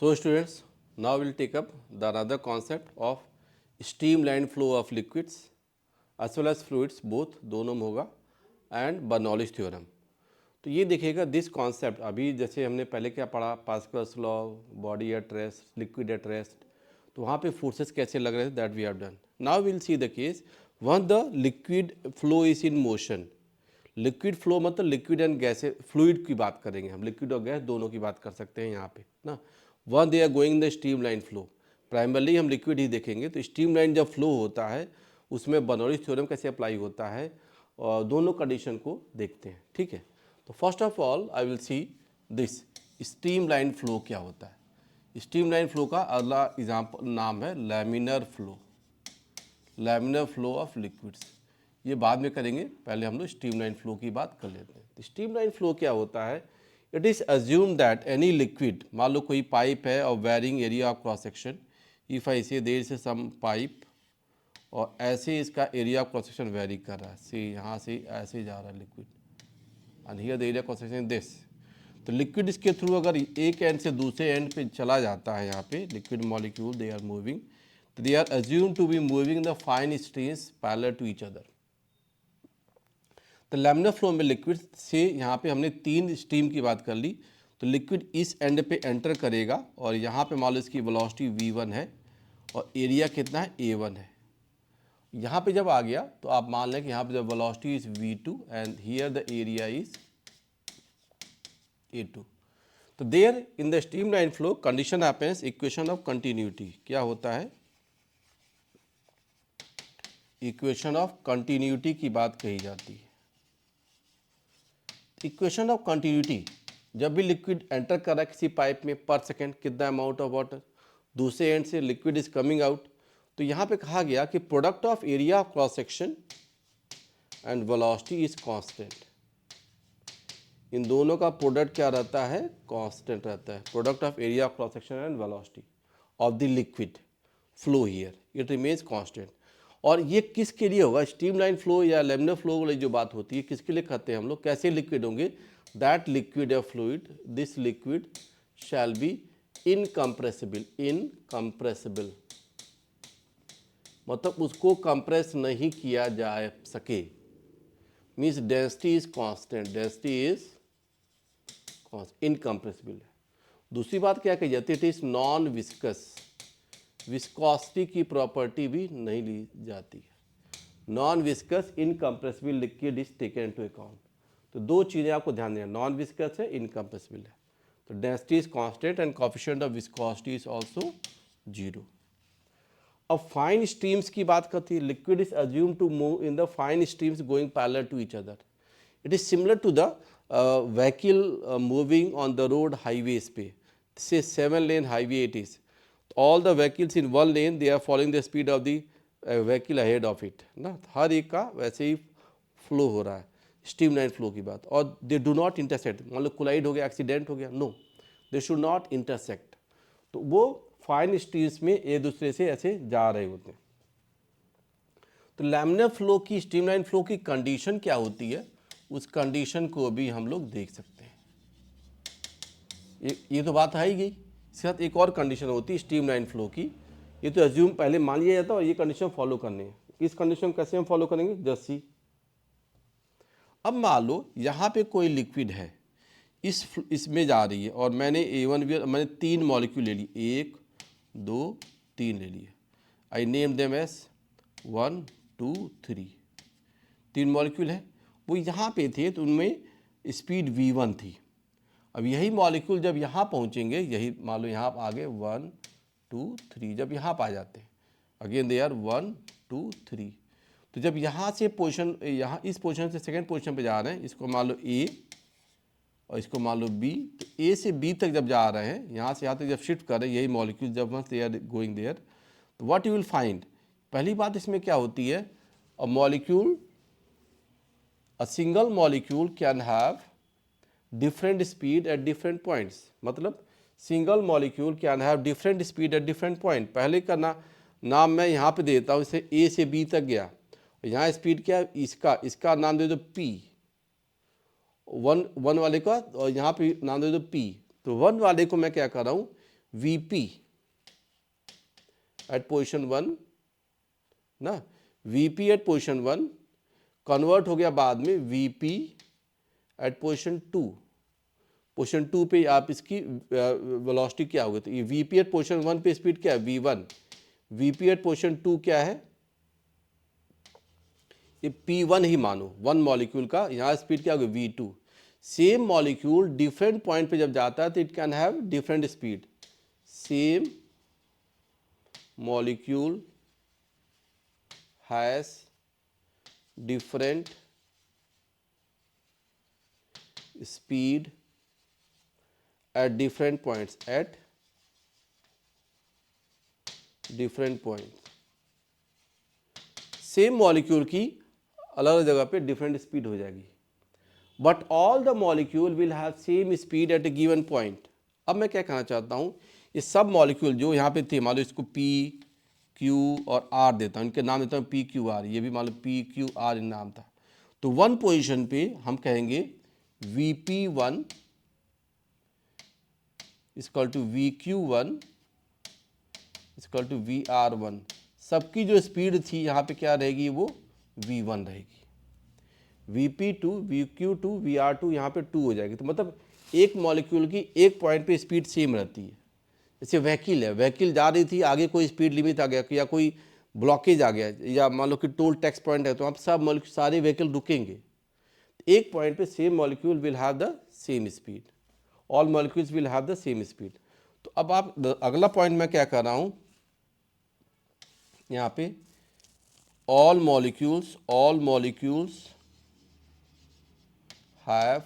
So students, now we'll take up the another concept of streamlined flow of liquids as well as fluids, both दोनों में होगा, and Bernoulli's theorem. तो ये देखिएगा this concept, अभी जैसे हमने पहले क्या पढ़ा, Pascal's law, body at rest, liquid at rest, तो वहाँ पे फोर्सेस कैसे लग रहे थे, that we have done. Now will see the case when the liquid flow is in motion. Liquid flow मतलब लिक्विड एंड गैस, फ्लूइड की बात करेंगे हम, लिक्विड और गैस दोनों की बात कर सकते हैं यहाँ पे ना। When they are going the stream line flow, primarily हम लिक्विड ही देखेंगे। तो स्ट्रीम लाइन जब फ्लो होता है उसमें बर्नौलीज थ्योरम कैसे अप्लाई होता है, और दोनों कंडीशन को देखते हैं, ठीक है। तो first of all I will see this stream line flow क्या होता है। स्ट्रीम लाइन फ्लो का अगला एग्जाम्पल नाम है laminar flow, laminar flow of liquids. ये बाद में करेंगे, पहले हम लोग स्ट्रीमलाइन फ्लो की बात कर लेते हैं। तो स्ट्रीमलाइन फ्लो क्या होता है, it is assume that any liquid, मान लो कोई पाइप है और varying area of cross section, if I say there say some pipe और ऐसे इसका area of cross section vary कर रहा है, से यहाँ से ऐसे जा रहा है liquid, and here the area cross section this. तो लिक्विड इसके थ्रू अगर एक एंड से दूसरे एंड पे चला जाता है, यहाँ पे liquid molecule they are moving, तो they are assume to be moving the fine streams parallel to each other. तो लैमिनर फ्लो में लिक्विड से यहाँ पे हमने तीन स्ट्रीम की बात कर ली। तो लिक्विड इस एंड पे एंटर करेगा और यहाँ पे मान लो इसकी वेलोसिटी v1 है और एरिया कितना है a1 है। यहाँ पे जब आ गया तो आप मान लें कि यहाँ पे जब velocity is v2 and here the area is a2। तो there in the stream line flow condition happens equation of continuity. क्या होता है, इक्वेशन ऑफ कंटिन्यूटी की बात कही जाती है। इक्वेशन ऑफ कंटिन्यूटी, जब भी लिक्विड एंटर कर रहा है किसी पाइप में पर सेकेंड कितना अमाउंट ऑफ वाटर, दूसरे एंड से लिक्विड इज कमिंग आउट, तो यहाँ पे कहा गया कि product of area of cross section and velocity is constant. इन दोनों का प्रोडक्ट क्या रहता है, कांस्टेंट रहता है। Product of area of cross section and velocity of the liquid flow here it remains constant. और ये किसके लिए होगा, स्ट्रीमलाइन फ्लो या लैमिनर फ्लो वाली जो बात होती है किसके लिए कहते हैं हम लोग, कैसे लिक्विड होंगे, दैट लिक्विड या fluid, this liquid shall be incompressible. Incompressible मतलब उसको कंप्रेस नहीं किया जा सके, means density is constant, density is incompressible है। दूसरी बात क्या कही जाती है, it is non viscous, viscosity की प्रॉपर्टी भी नहीं ली जाती है। Non viscous incompressible liquid is taken into account. तो दो चीज़ें आपको ध्यान देना, नॉन विस्कस है, इनकम्प्रेसिबल है। तो density is constant and coefficient of viscosity is also 0। अब फाइन स्ट्रीम्स की बात करती है, liquid is assume to move in the fine streams going parallel to each other. It is similar to the vehicle moving on the road highways पे, say 7 lane highway it is, all the vehicles in one lane they are following the speed of the vehicle ahead of it ना, हर एक का वैसे ही flow हो रहा है, streamline flow की बात। और दे डू नॉट इंटरसेक्ट, मान लो कोलाइड हो गया, एक्सीडेंट हो गया, no, they should not intersect. तो वो फाइन स्ट्रीम्स में एक दूसरे से ऐसे जा रहे होते हैं। तो लैमिनर फ्लो की, स्ट्रीमलाइन फ्लो की कंडीशन क्या होती है, उस कंडीशन को भी हम लोग देख सकते हैं। ये तो बात आ ही गई। इसके साथ एक और कंडीशन होती है स्ट्रीमलाइन फ्लो की, ये तो एज्यूम पहले मान लिया जाता है और ये कंडीशन फॉलो करनी है। इस कंडीशन कैसे हम फॉलो करेंगे, जस्ट सी। अब मान लो यहाँ पे कोई लिक्विड है, इसमें जा रही है और मैंने A1 मैंने 3 मॉलिक्यूल ले ली, 1 2 3 ले लिए। I name them S 1 2 3, 3 molecule है, वो यहाँ पे थे तो उनमें स्पीड v1 थी। अब यही मॉलिक्यूल जब यहाँ पहुँचेंगे, यही मान लो यहाँ आगे 1 2 3, जब यहाँ पर आ जाते हैं अगेन दे आर 1 2 3, तो जब यहाँ से पोजीशन, यहाँ इस पोजीशन से सेकंड पोजीशन पे जा रहे हैं, इसको मान लो A और इसको मान लो B, तो A से B तक जब जा रहे हैं, यहाँ से यहाँ तक जब शिफ्ट कर रहे हैं यही मॉलिक्यूल, जब वहाँ दे आर गोइंग देयर, तो व्हाट यू विल फाइंड, पहली बात इसमें क्या होती है, a molecule, a single molecule can have different speed at different points. मतलब single molecule can have different speed at different point. पहले का नाम मैं यहाँ पे देता हूँ, इसे A से B तक गया, यहाँ स्पीड क्या है, इसका नाम दे दो P, 1 वाले का, और यहाँ पे नाम दे दो P। तो 1 वाले को मैं क्या कर रहा हूँ, Vp एट पोजिशन 1 ना, Vp एट पोजिशन 1 कन्वर्ट हो गया बाद में Vp एट पोजिशन 2। पोजिशन 2 पे आप इसकी वेलोसिटी क्या होगी, तो ये Vp एट पोजिशन 1 पे स्पीड क्या है V1, Vp एट पोजिशन 2 क्या है, ये P1 ही मानो, वन मॉलिक्यूल का, यहाँ स्पीड क्या होगी V2। Same molecule different point पे जब जाता है तो it can have different speed. Same molecule has different speed at different points, at different points। Same molecule की अलग अलग जगह पे डिफरेंट स्पीड हो जाएगी, but all the molecule will have same speed at A given point. अब मैं क्या कहना चाहता हूँ, ये सब मॉलिक्यूल जो यहाँ पे थे, मान लो इसको P Q और R देता हूँ, इनके नाम देता हूँ PQR, ये भी मान लो PQR इन नाम था। तो वन पोजीशन पे हम कहेंगे Vp1 equal to VQ1 equal to VR1। सबकी जो स्पीड थी यहाँ पे क्या रहेगी, वो V1 रहेगी। Vp2 VQ2 VR2 यहाँ पे 2 हो जाएगी। तो मतलब एक मॉलिक्यूल की एक पॉइंट पे स्पीड सेम रहती है। जैसे व्हीकल है, व्हीकल जा रही थी, आगे कोई स्पीड लिमिट आ गया या कोई ब्लॉकेज आ गया, या मान लो कि टोल टैक्स पॉइंट है, तो आप सब मॉलिक्यूल सारे व्हीकल रुकेंगे। एक पॉइंट पे same molecule will have the same speed, all molecules will have the same speed. तो अब आप अगला पॉइंट मैं क्या कर रहा हूँ यहाँ पे, all molecules have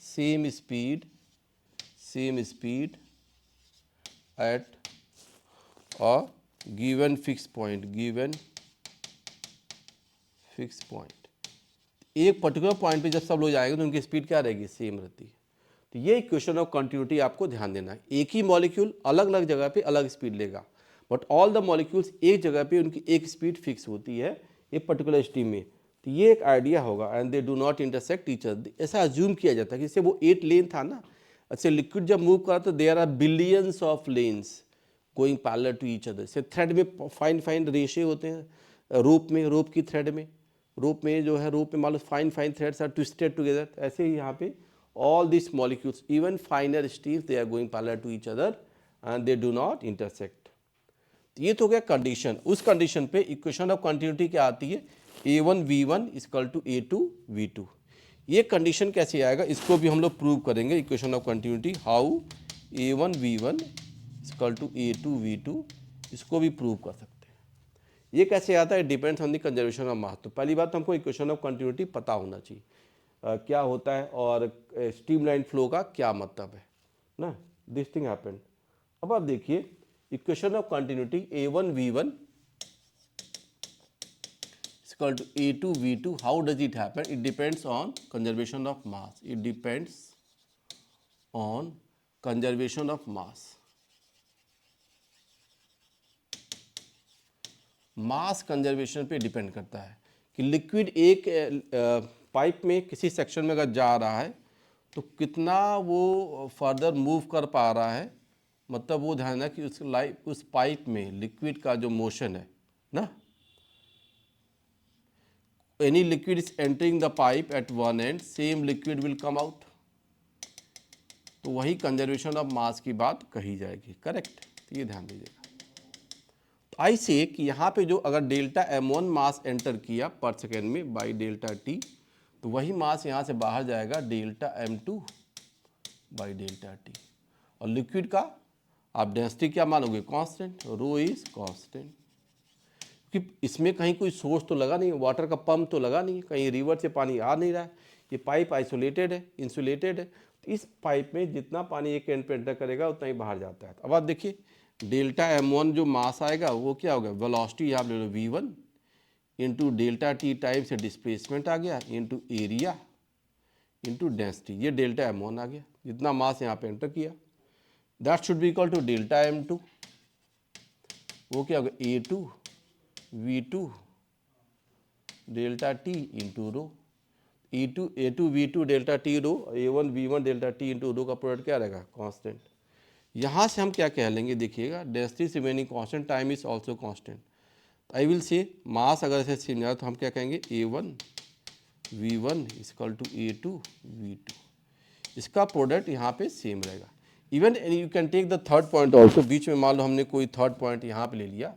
same speed at a given fix point, एक पर्टिकुलर पॉइंट पे जब सब लोग जाएंगे तो उनकी स्पीड क्या रहेगी, सेम रहती है। तो ये इक्वेशन ऑफ कंटिन्यूटी आपको ध्यान देना है। एक ही मॉलिक्यूल अलग अलग जगह पे अलग स्पीड लेगा, बट ऑल द मॉलिक्यूल्स एक जगह पे उनकी एक स्पीड फिक्स होती है एक पर्टिकुलर स्ट्रीम में। तो ये एक आइडिया होगा, and they do not intersect each other. ऐसा अज्यूम किया जाता है कि जैसे वो 8 लेन था ना, अच्छा लिक्विड जब मूव करा तो there are billions of lanes going parallel to each other. Say thread में फाइन रेशे होते हैं, रोप की थ्रेड में, रोप में मान लो fine threads are twisted together. ऐसे ही यहाँ पे all these molecules, even finer streams, they are going parallel to each other and they do not intersect। ये तो हो गया कंडीशन। उस कंडीशन पे इक्वेशन ऑफ कंटिन्यूटी क्या आती है, A1 V1 equal to A2 V2। ये कंडीशन कैसे आएगा, इसको भी हम लोग प्रूव करेंगे। Equation of continuity how A1 V1 equal to A2 V2, इसको भी प्रूव कर सकते हैं। ये कैसे आता है, depends on the conservation of मास। तो पहली बात तो हमको इक्वेशन ऑफ कंटिन्यूटी पता होना चाहिए, क्या होता है और स्ट्रीमलाइन फ्लो का क्या मतलब है ना, दिस थिंग हैपेंड। अब आप देखिए equation of continuity A1 V1 equal to A2 V2, how does it happen, it depends on conservation of mass, it depends on conservation of mass. Mass conservation पे depend करता है कि liquid एक pipe में किसी सेक्शन में अगर जा रहा है तो कितना वो फर्दर मूव कर पा रहा है। मतलब वो ध्यान है कि उस पाइप में लिक्विड का जो मोशन है ना, any liquid is entering the pipe at one end, same liquid will come out. तो वही कंजर्वेशन ऑफ मास की बात कही जाएगी, करेक्ट। तो ये ध्यान दीजिएगा। आई से कि यहाँ पे जो अगर डेल्टा m1 मास एंटर किया पर सेकेंड में बाई डेल्टा टी, तो वही मास यहाँ से बाहर जाएगा delta m2 by delta T. और लिक्विड का आप डेंसिटी क्या मानोगे, कांस्टेंट, रो इज कांस्टेंट। कि इसमें कहीं कोई सोर्स तो लगा नहीं, वाटर का पंप तो लगा नहीं, कहीं रिवर से पानी आ नहीं रहा है, ये पाइप आइसोलेटेड है, इंसुलेटेड है। तो इस पाइप में जितना पानी एक एंड पे एंटर करेगा उतना ही बाहर जाता है। अब आप देखिए डेल्टा m1 जो मास आएगा वो क्या होगा, वेलोसिटी आप ले लो v1 into delta t time से डिस्प्लेसमेंट आ गया इंटू एरिया इंटू डेंसिटी। ये डेल्टा m1 आ गया, जितना मास यहाँ पे एंटर किया, that should be equal to delta m2, वो क्या होगा A2 V2 delta t into rho. A2 V2 delta t rho, A1 V1 delta t into rho का प्रोडक्ट क्या रहेगा, कांस्टेंट। यहाँ से हम क्या कह लेंगे, देखिएगा, density is remaining constant, time is also constant. I will say mass अगर ऐसे चेंज आए तो हम क्या कहेंगे, A1 V1 equal to A2 V2। इसका प्रोडक्ट यहाँ पे सेम रहेगा। Even you can take the third point also, बीच में मान लो हमने कोई थर्ड पॉइंट यहाँ पे ले लिया,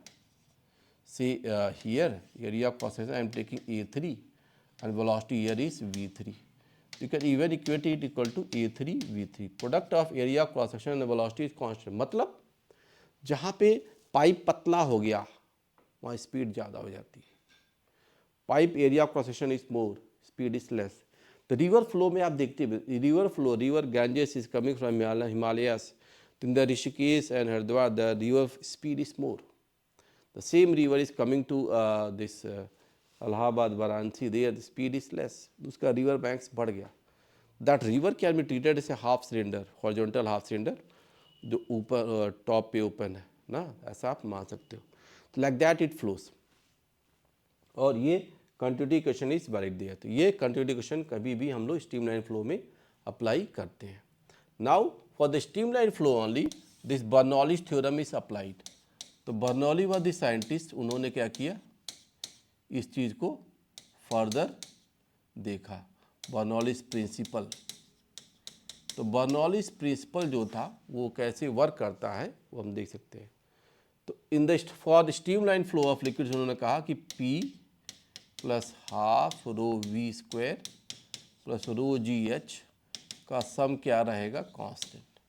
से here area of cross section I am taking A3 and velocity here is V3. You can even equate it equal to A3 V3. Product of area of cross section and the velocity is constant. मतलब जहाँ पे pipe पतला हो गया वहाँ speed ज़्यादा हो जाती है। Pipe area of cross section is more, speed is less. तो रिवर फ्लो में आप देखते हैं, river flow, river Ganges is coming from Himalayas, in the Rishikesh and Haridwar the river speed is more. The same river is coming to this Allahabad, Varanasi, there the speed is less, उसका river banks बढ़ गया। That river can be treated as a half cylinder, horizontal half cylinder, जो ऊपर top पे open है ना, ऐसा आप मान सकते हो। तो लाइक दैट इट फ्लोज। और ये कंटिन्यूटी इक्वेशन इज वैलिड दिया, तो ये कंटिन्यूटी इक्वेशन कभी भी हम लोग स्ट्रीमलाइन फ्लो में अप्लाई करते हैं। Now for the streamline flow only this Bernoulli's theorem is applied. तो बर्नौली व द साइंटिस्ट, उन्होंने क्या किया, इस चीज़ को फर्दर देखा, बर्नौलीज प्रिंसिपल। तो बर्नौलीज प्रिंसिपल जो था वो कैसे वर्क करता है वो हम देख सकते हैं। तो in the for streamline flow of liquids उन्होंने कहा कि P plus half rho V square plus रो GH का सम क्या रहेगा, कांस्टेंट।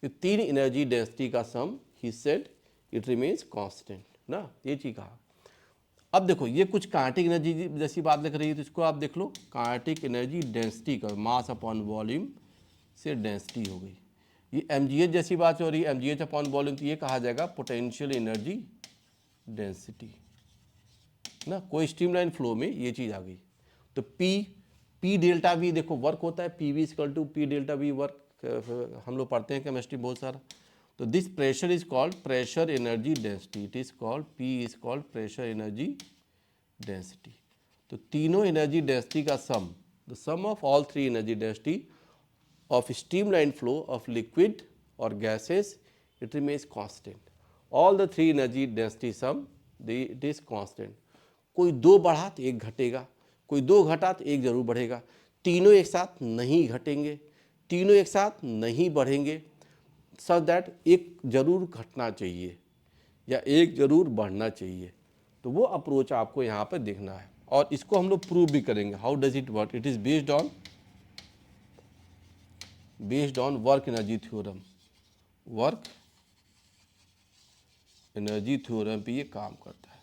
ये तीन एनर्जी डेंसिटी का सम ही सेड इट रिमेन्स कांस्टेंट ना, ये चीज़ कहा। अब देखो ये कुछ काइनेटिक एनर्जी जैसी बात लिख रही है, तो इसको आप देख लो, काइनेटिक एनर्जी डेंसिटी का मास अपॉन वॉल्यूम से डेंसिटी हो गई। ये mgh जैसी बात हो रही है, mgh अपॉन वॉल्यूम, तो ये कहा जाएगा पोटेंशियल एनर्जी डेंसिटी ना। कोई स्ट्रीमलाइन फ्लो में ये चीज़ आ गई। तो P डेल्टा V देखो वर्क होता है, PV equal to P delta V work, हम लोग पढ़ते हैं केमिस्ट्री बहुत सारा। तो this pressure is called pressure energy density, it is called P is called pressure energy density. तो तीनों एनर्जी डेंसिटी का sum, the sum of all three energy density of streamline flow of liquid और gases, it remains constant. All the three energy density some it is constant. कोई दो बढ़ा तो एक घटेगा, कोई दो घटा तो एक जरूर बढ़ेगा। तीनों एक साथ नहीं घटेंगे, तीनों एक साथ नहीं बढ़ेंगे, सो दैट एक जरूर घटना चाहिए या एक जरूर बढ़ना चाहिए। तो वो अप्रोच आपको यहाँ पर देखना है, और इसको हम लोग प्रूव भी करेंगे। How does it work, it is based on work energy theorem. Work energy theorem पे ये काम करता है,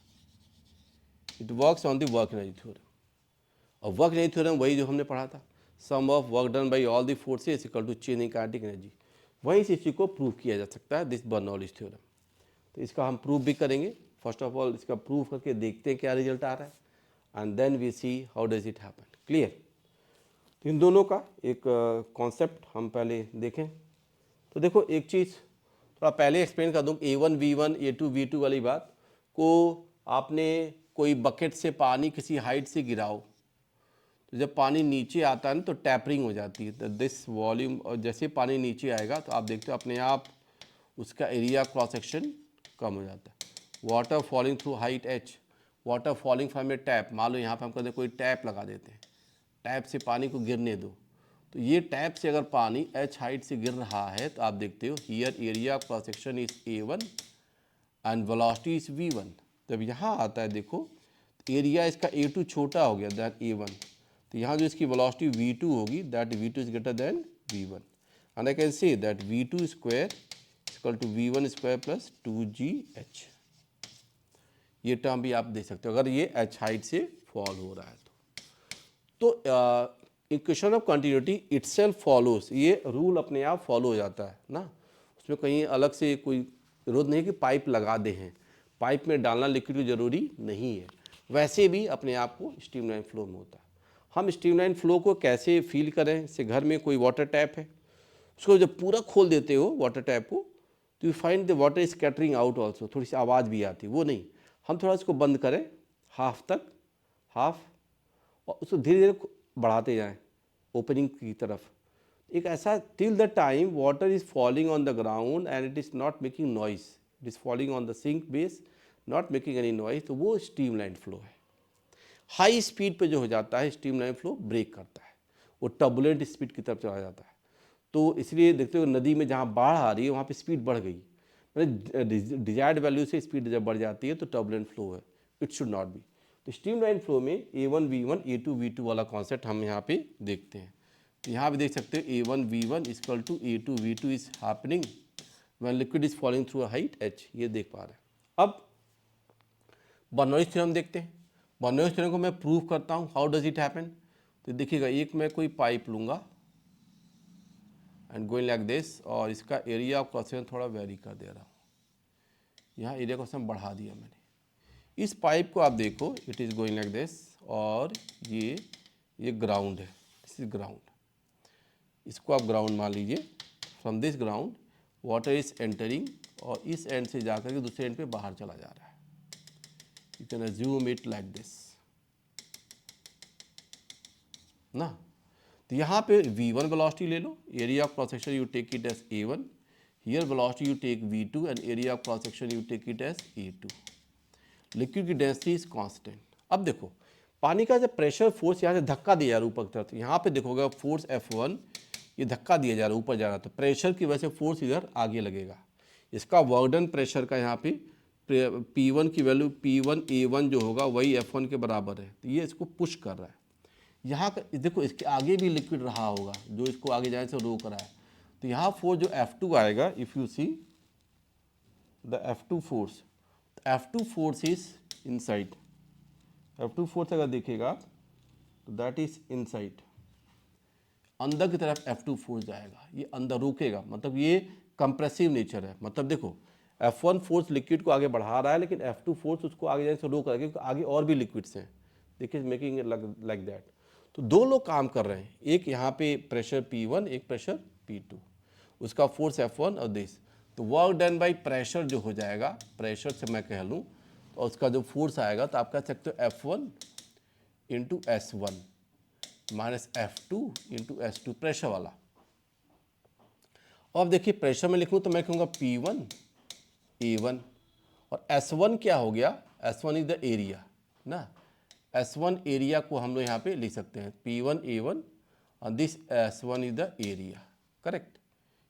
it works on the work energy theorem. और वर्क एनर्जी थ्योरम वही जो हमने पढ़ा था, sum of work done by all the forces equal to change in kinetic energy. वहीं से इसी को प्रूव किया जा सकता है, दिस बर्नौलीज थ्योरम। तो इसका हम प्रूव भी करेंगे। फर्स्ट ऑफ ऑल इसका प्रूव करके देखते हैं क्या रिजल्ट आ रहा है, and then we see how does it happen. Clear. तो इन दोनों का एक कॉन्सेप्ट हम पहले देखें। तो देखो एक चीज़ थोड़ा पहले एक्सप्लेन कर दूँ, A1 V1 A2 V2 वाली बात को, आपने कोई बकेट से पानी किसी हाइट से गिराओ, तो जब पानी नीचे आता है ना तो टैपरिंग हो जाती है, तो दिस वॉल्यूम, और जैसे पानी नीचे आएगा तो आप देखते हो अपने आप उसका एरिया क्रॉस सेक्शन कम हो जाता है। Water falling through height H, water falling from A tap, मान लो यहाँ पे हम कहते हैं कोई टैप लगा देते हैं, टैप से पानी को गिरने दो, तो ये टैप से अगर पानी H हाइट से गिर रहा है तो आप देखते हो here area cross section is A1 and velocity is V1। जब यहाँ आता है देखो एरिया इसका A2 छोटा हो गया दैन A1, तो यहाँ जो इसकी वेलोसिटी V2 होगी, that V2 is greater than V1, and I can say that V2 square equal to V1 square plus 2GH। ये टर्म भी आप देख सकते हो अगर ये H हाइट से फॉल हो रहा है तो equation of continuity itself follows, ये रूल अपने आप फॉलो हो जाता है ना। उसमें कहीं अलग से कोई जरूरत नहीं कि पाइप लगा दे हैं, पाइप में डालना लिक्विड की जरूरी नहीं है, वैसे भी अपने आप को स्ट्रीमलाइन फ्लो में होता है। हम स्ट्रीमलाइन फ्लो को कैसे फील करें, जैसे घर में कोई वाटर टैप है, उसको जब पूरा खोल देते हो वाटर टैप को, तो you find the water scattering out also, थोड़ी सी आवाज़ भी आती है, वो नहीं, हम थोड़ा इसको बंद करें हाफ तक, हाफ, और उसको धीरे धीरे बढ़ाते जाएं ओपनिंग की तरफ, एक ऐसा till the time water is falling on the ground and it is not making noise, it is falling on the sink base not making any noise, तो वो स्ट्रीमलाइन फ्लो है। हाई स्पीड पे जो हो जाता है स्ट्रीमलाइन फ्लो ब्रेक करता है, वो टर्बुलेंट स्पीड की तरफ चला जाता है। तो इसलिए देखते हो नदी में जहाँ बाढ़ आ रही है वहाँ पे स्पीड बढ़ गई, मतलब डिजायर्ड वैल्यू से स्पीड जब बढ़ जाती है तो टर्बुलेंट फ्लो है, इट शुड नॉट बी। तो स्ट्रीमलाइन फ्लो में A1 V1 A2 V2 वाला कॉन्सेप्ट हम यहाँ पे देखते हैं। तो यहाँ पे देख सकते हो A1 V1 equal to A2 V2 is happening when liquid is falling through a height h, ये देख पा रहे हैं। अब बर्नौलीज थ्योरम देखते हैं। बर्नौलीज थ्योरम को मैं प्रूव करता हूँ, हाउ डज इट हैपन। तो देखिएगा, एक मैं कोई पाइप लूँगा एंड गोइंग लाइक दिस, और इसका एरिया ऑफ क्रॉस सेक्शन थोड़ा वेरी कर दे रहा हूँ। यहाँ एरिया क्रॉस सेक्शन बढ़ा दिया मैंने। इस पाइप को आप देखो, it is going like this, और ये ग्राउंड है, दिस इज ग्राउंड। इसको आप ग्राउंड मान लीजिए। From this ground water is entering, और इस एंड से जाकर के दूसरे एंड पे बाहर चला जा रहा है। You can assume it like this ना। तो यहाँ पे V1 वेलोसिटी ले लो, area of cross section you take it as A1, here velocity you take V2 and area of cross section you take it as A2। Liquid की density is constant. अब देखो पानी का जब प्रेशर फोर्स यहाँ से धक्का दिया जा रहा है ऊपर की तरफ, यहाँ पे देखोगे फोर्स F1, ये धक्का दिया जा रहा है ऊपर जा रहा है, तो प्रेशर की वजह से फोर्स इधर आगे लगेगा। इसका वर्क डन प्रेशर का यहाँ पे P1 की वैल्यू P1 A1 जो होगा वही F1 के बराबर है, तो ये इसको पुश कर रहा है। यहाँ का देखो, इसके आगे भी लिक्विड रहा होगा जो इसको आगे जाने से रोक रहा है, तो यहाँ फोर्स जो F2 आएगा, if you see the F2 force, F2 force is inside. F2 force अगर देखेगा तो दैट इज इनसाइड, अंदर की तरफ F2 फोर्स जाएगा, ये अंदर रोकेगा, मतलब ये कंप्रेसिव नेचर है। मतलब देखो F1 फोर्स लिक्विड को आगे बढ़ा रहा है, लेकिन F2 फोर्स उसको आगे जाने से रोक रहा है, क्योंकि आगे और भी लिक्विड्स हैं। देखिए मेकिंग लाइक दैट। तो दो लोग काम कर रहे हैं, एक यहाँ पे प्रेशर P1, एक प्रेशर P2, उसका फोर्स F1 और दिस। तो वर्क डन बाई प्रेशर जो हो जाएगा, प्रेशर से मैं कह लूँ, तो उसका जो फोर्स आएगा तो आप कह सकते हो F1 into S1 minus F2 into S2, pressure वाला। और अब देखिए प्रेशर में लिखूँ तो मैं कहूँगा P1 A1, और S1 क्या हो गया, S1 इज द एरिया ना। S1 एरिया को हम लोग यहाँ पे लिख सकते हैं P1 A1 और this S1 is the area, correct.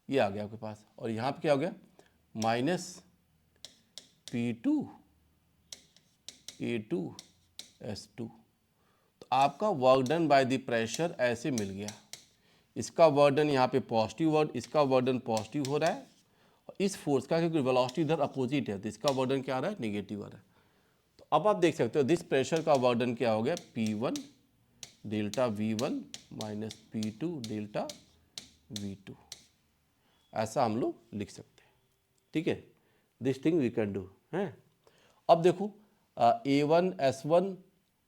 ये आ गया आपके पास, और यहाँ पे क्या हो गया माइनस P2 A2 S2। तो आपका work done by the pressure ऐसे मिल गया। इसका वर्क डन यहाँ पे पॉजिटिव वर्ड, इसका वर्क डन पॉजिटिव हो रहा है, और इस फोर्स का क्योंकि वेलोसिटी इधर अपोजिट है तो इसका वर्क डन क्या आ रहा है, नेगेटिव आ रहा है। तो अब आप देख सकते हो दिस प्रेशर का वर्क डन क्या हो गया, P1 delta V1 minus P2 delta V2, ऐसा हम लोग लिख सकते हैं। ठीक है, this thing we can do है। अब देखो A1 S1,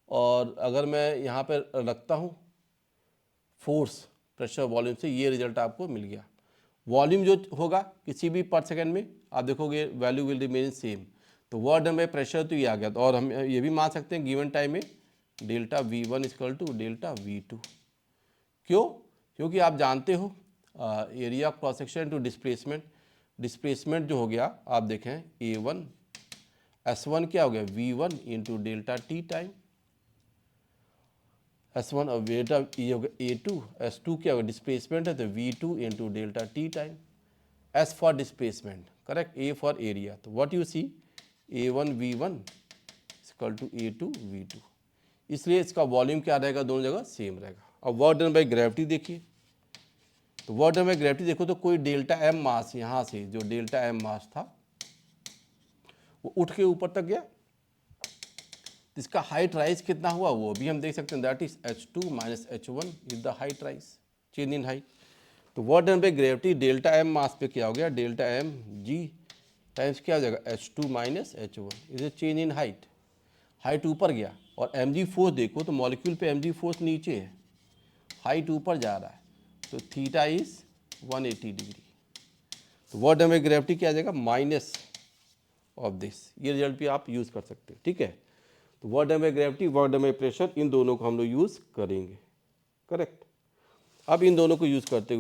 और अगर मैं यहाँ पर रखता हूँ फोर्स प्रेशर वॉल्यूम से, ये रिजल्ट आपको मिल गया। वॉल्यूम जो होगा किसी भी पर सेकेंड में आप देखोगे वैल्यू विल रिमेन सेम। तो वर्क डन बाय प्रेशर तो ये आ गया। तो और हम ये भी मान सकते हैं गिवन टाइम में delta V1 equal to delta V2। क्यों? क्योंकि आप जानते हो area of cross section to displacement, displacement जो हो गया आप देखें A1 S1 क्या हो गया V1 into delta T time S1, और डेल्टा ये हो गया A2, S2 क्या होगा डिस्प्लेसमेंट है तो V2 into delta T time. S for displacement, correct, A for area. तो what you see A1 V1 equal to A2 V2, इसलिए इसका वॉल्यूम क्या रहेगा, दोनों जगह सेम रहेगा। अब वर्क डन बाय ग्रेविटी देखिए, तो वर्क डन बाय ग्रेविटी देखो तो कोई डेल्टा M मास, यहाँ से जो डेल्टा M मास था वो उठ के ऊपर तक गया, इसका हाइट राइज कितना हुआ वो भी हम देख सकते हैं, that is H2 minus H1 is the height rise, change in height. तो work done by gravity delta M mass पे क्या हो गया, डेल्टा M G टाइम्स क्या हो जाएगा H2 minus H1 is a change in height, height ऊपर गया। और mg फोर्स देखो तो मॉलिक्यूल पे mg फोर्स नीचे है, हाइट ऊपर जा रहा है, तो थीटा इज 180 डिग्री। तो वर्क डन बाय ग्रेविटी क्या आ जाएगा माइनस ऑफ दिस, ये रिजल्ट भी आप यूज़ कर सकते हैं। ठीक है, तो work done by gravity, work done by pressure, इन दोनों को हम लोग यूज़ करेंगे, करेक्ट। अब इन दोनों को यूज करते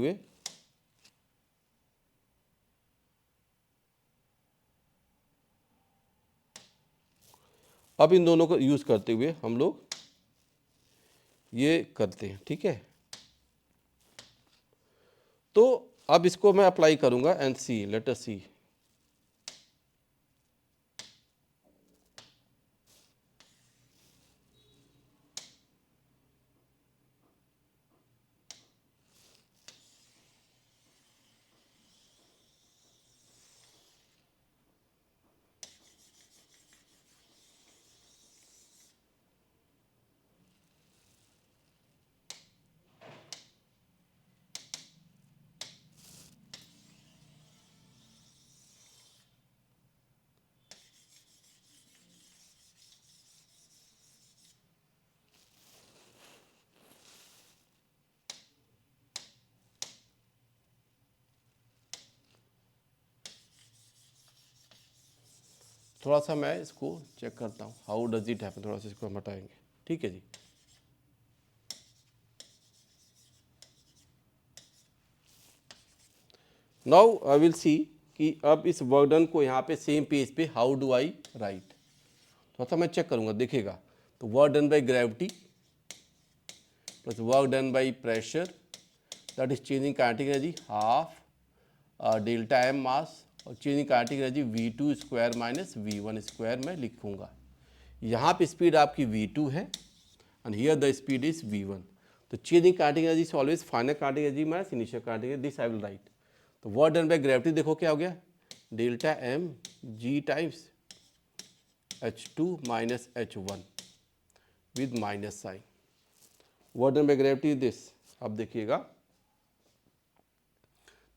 हुए हम लोग ये करते हैं, ठीक है। तो अब इसको मैं अप्लाई करूंगा एंड सी, लेट अस सी। थोड़ा सा मैं इसको चेक करता हूँ, हाउ डज इट हैपन, थोड़ा सा इसको हम हटाएंगे, ठीक है जी। नाउ आई विल सी कि अब इस वर्क डन को यहाँ पे सेम पेज पे हाउ डू आई राइट। थोड़ा सा मैं चेक करूँगा, देखिएगा। तो work done by gravity plus work done by pressure, that is changing kinetic energy half delta M mass, और changing kinetic energy v2 square minus v1 square मैं लिखूंगा। यहाँ पे स्पीड आपकी v2 है and here the speed is v1। तो changing kinetic energy is always final kinetic energy minus initial kinetic energy, this I will write. तो work done by gravity देखो क्या हो गया, delta m g times h2 minus h1 विद minus sign. Work done by gravity is this. अब देखिएगा,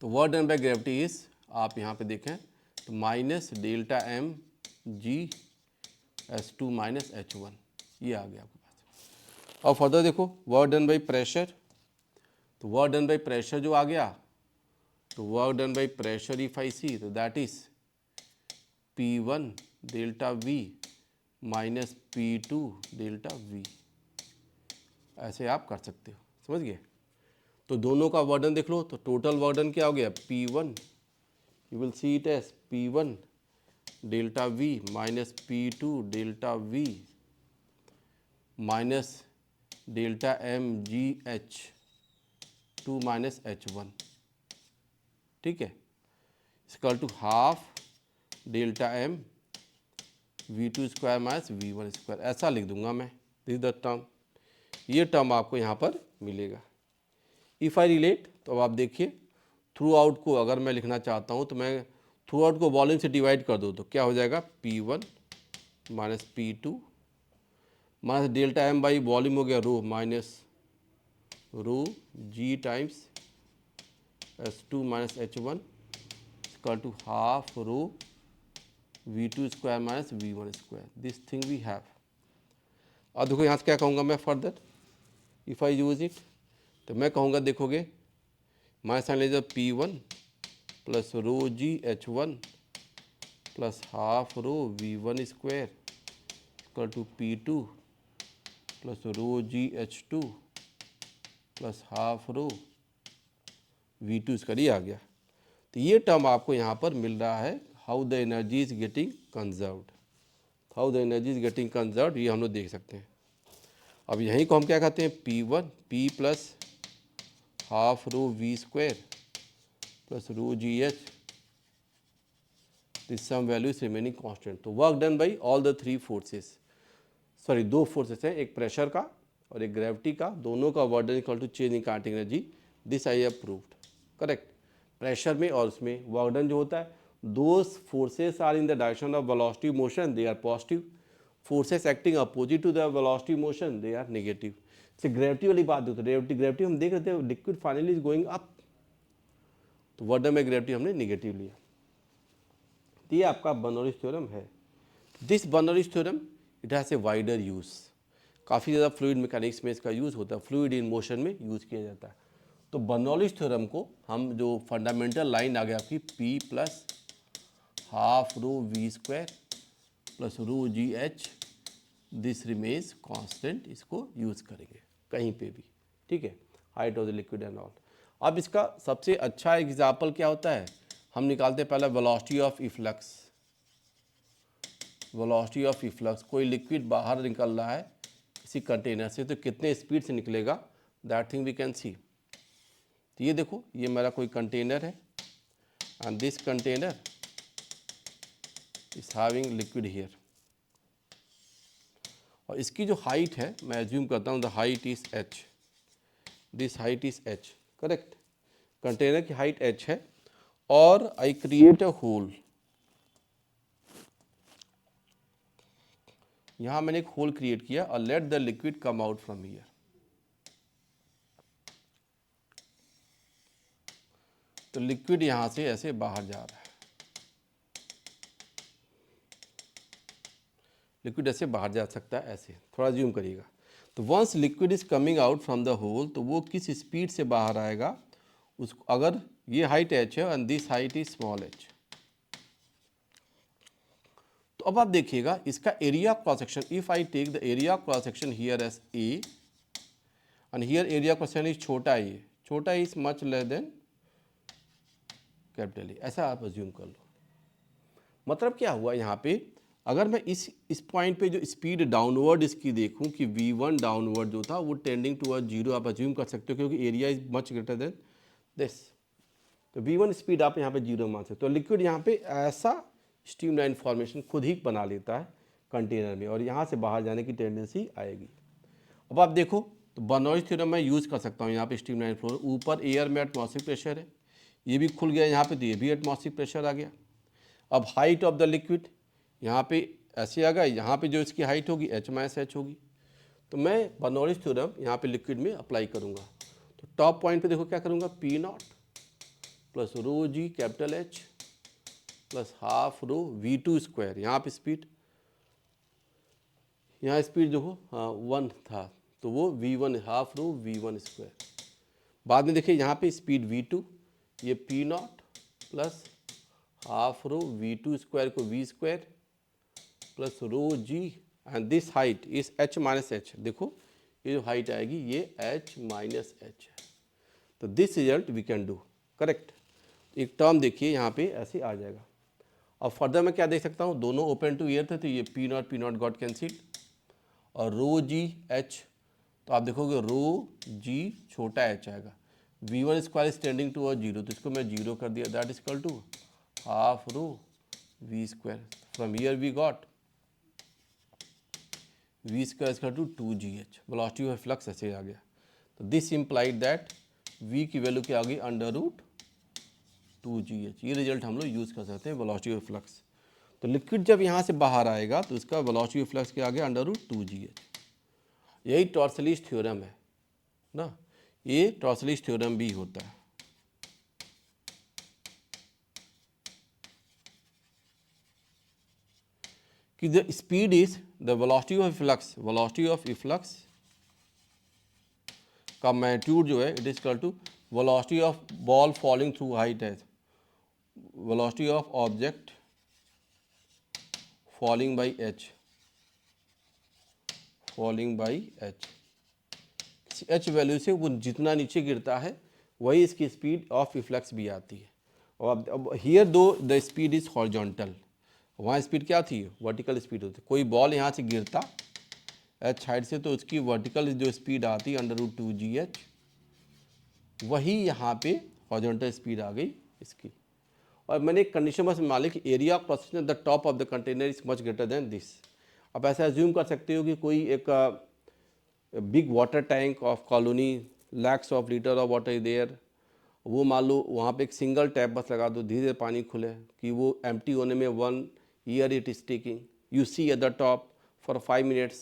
तो work done by gravity is, आप यहाँ पे देखें तो minus delta m g h2 minus h1, ये आ गया आपके पास। और फर्दर देखो वर्क डन बाई प्रेशर, तो वर्क डन बाई प्रेशर जो आ गया, तो work done by pressure if I see, तो that is P1 delta V minus P2 delta V। ऐसे आप कर सकते हो, समझ गए। तो दोनों का वर्क डन देख लो, तो टोटल वर्क डन क्या हो गया, P1, you will see it as P1 delta V minus P2 delta V minus delta m g h2 minus h1, ठीक है, equal to half delta m v2 square minus v1 square, ऐसा लिख दूंगा मैं। This the term, ये term आपको यहाँ पर मिलेगा। इफ़ आई रिलेट, तो अब आप देखिए थ्रू आउट को अगर मैं लिखना चाहता हूँ तो मैं थ्रू आउट को वॉल्यूम से डिवाइड कर दूँ तो क्या हो जाएगा, P1 minus P2 minus delta M by volume हो गया rho minus rho g times h2 minus h1 equal to half rho v2 square minus v1 square, this thing we have. अब देखो यहाँ से क्या कहूँगा मैं further, if I use it, तो मैं कहूँगा देखोगे माइनस साइन लीजिए P1 plus rho ji h1 plus half rho v1 square equal to P2 plus rho g h2 plus half rho v2 square, ये आ गया। तो ये टर्म आपको यहाँ पर मिल रहा है, how the energy is getting conserved, how the energy is getting conserved, ये हम लोग देख सकते हैं। अब यहीं को हम क्या कहते हैं, P1 P plus half rho v square plus rho g h, this sum value is remaining constant. तो work done by all the three forces, sorry दो फोर्सेस हैं, एक प्रेशर का और एक ग्रेविटी का, दोनों का work done equal to change in kinetic energy, this I have proved, correct. Pressure में और उसमें वर्क डन जो होता है, those forces are in the direction of velocity motion, they are positive, forces acting opposite to the velocity motion, they are negative. से gravity वाली बात होती है, ग्रेविटी हम देख रहे थे liquid finally is going up, तो वर्क डन में ग्रेविटी हमने नेगेटिव लिया। तो ये आपका बर्नौलीज थ्योरम है। This Bernoulli's theorem it has a wider use, काफ़ी ज़्यादा फ्लूइड मैकेनिक्स में इसका यूज़ होता है, फ्लूइड इन मोशन में यूज़ किया जाता है। तो बर्नौलीज थ्योरम को हम जो फंडामेंटल लाइन आ गया आपकी P plus half rho V square plus rho g h, this remains constant, इसको यूज़ करेंगे कहीं पे भी, ठीक है। Height of the liquid and all. अब इसका सबसे अच्छा एग्जाम्पल क्या होता है, हम निकालते हैं पहले velocity of efflux. Velocity of efflux, कोई लिक्विड बाहर निकल रहा है किसी कंटेनर से तो कितने स्पीड से निकलेगा, that thing we can see. तो ये देखो, ये मेरा कोई कंटेनर है and this container is having liquid here, और इसकी जो हाइट है मैं एज्यूम करता हूँ the height is h, this height is h, correct. Container की हाइट h है और आई क्रिएट अ होल, यहां मैंने एक होल क्रिएट किया और let the liquid come out from here. तो लिक्विड यहां से ऐसे बाहर जा रहा है, लिक्विड ऐसे बाहर जा सकता है, ऐसे थोड़ा जूम करिएगा। तो once liquid is coming out from the hole, तो वो किस स्पीड से बाहर आएगा, उसको अगर ये हाइट h है and this height is small h, तो अब आप देखिएगा इसका area cross section, if I take the area cross section here as a and here area cross section is छोटा a, छोटा is much less than capital A, ऐसा आप assume कर लो। मतलब क्या हुआ यहाँ पे, अगर मैं इस पॉइंट पे जो स्पीड डाउनवर्ड इसकी देखूं कि v1 डाउनवर्ड जो था वो टेंडिंग टुवर्ड 0, आप अज्यूम कर सकते हो क्योंकि area is much greater than this, तो v1 स्पीड आप यहाँ पे 0 मान सकते हो। तो लिक्विड यहाँ पे ऐसा स्ट्रीमलाइन फॉर्मेशन खुद ही बना लेता है कंटेनर में और यहाँ से बाहर जाने की टेंडेंसी आएगी। अब आप देखो तो बर्नौलीज थ्योरम मैं यूज़ कर सकता हूँ यहाँ पे स्ट्रीमलाइन फ्लो, ऊपर एयर में एटमॉस्फेरिक प्रेशर है, ये भी खुल गया यहाँ पे तो ये भी एटमॉस्फेरिक प्रेशर आ गया। अब हाइट ऑफ द लिक्विड यहाँ पे ऐसे आ गया, यहाँ पे जो इसकी हाइट होगी h माइनस h होगी, तो मैं बर्नौलीज थ्योरम यहाँ पे लिक्विड में अप्लाई करूँगा। तो टॉप पॉइंट पे देखो क्या करूँगा, P naught plus rho g capital H plus half rho V2 square, यहाँ पे स्पीड, यहाँ स्पीड देखो हाँ 1 था तो वो V1 half rho V1 square. बाद में देखिए यहाँ पे स्पीड V2, ये P naught plus half rho V2 square को V square plus rho g and this height is h minus h, देखो ये जो हाइट आएगी ये h माइनस h है। तो this result we can do, correct. एक टर्म देखिए यहाँ पे ऐसे आ जाएगा। अब फर्दर मैं क्या देख सकता हूँ, दोनों ओपन टू ईयर थे तो ये पी नॉट गॉट कैंसिल्ड और रो जी h, तो आप देखोगे रो जी छोटा h आएगा, v1 स्क्वायर स्टैंडिंग टू और 0, तो इसको मैं 0 कर दिया, that is equal to half rho v square. From here we got v square is equal to 2gh, velocity of flux ऐसे आ गया। तो दिस इम्प्लाइड दैट v की वैल्यू क्या आ गई अंडर रूट 2gh, ये रिजल्ट हम लोग यूज़ कर सकते हैं वेलोसिटी ऑफ फ्लक्स। तो लिक्विड जब यहाँ से बाहर आएगा तो इसका वेलोसिटी ऑफ फ्लक्स क्या आ गया अंडर रूट 2gh। यही टॉर्सलीज थ्योरम है ना, ये टॉर्सलीज थ्योरम भी होता है। कि the speed is the velocity of flux, velocity of flux का मैग्नीट्यूड जो है it is equal to velocity of ball falling through height है, velocity of object falling by h, falling by h, h value से वो जितना नीचे गिरता है वही इसकी स्पीड ऑफ फ्लक्स भी आती है। और अब हियर दो द स्पीड इज हॉरिजॉन्टल, वहाँ स्पीड क्या थी, वर्टिकल स्पीड होती। कोई बॉल यहाँ से गिरता h हाइट से तो उसकी वर्टिकल जो स्पीड आती है अंडर रूट 2gh, वही यहाँ पे हॉरिजॉन्टल स्पीड आ गई इसकी। और मैंने एक कंडीशन बस मान ली कि area cross section the top of the container is much greater than this. अब ऐसा एज्यूम कर सकते हो कि कोई एक big water tank of colony, lakhs of litre of water is there, वो मान लो वहाँ पे एक सिंगल टैप बस लगा दो, धीरे धीरे पानी खुले कि वो एम्प्टी होने में 1 year it is taking, you see at the top for 5 minutes,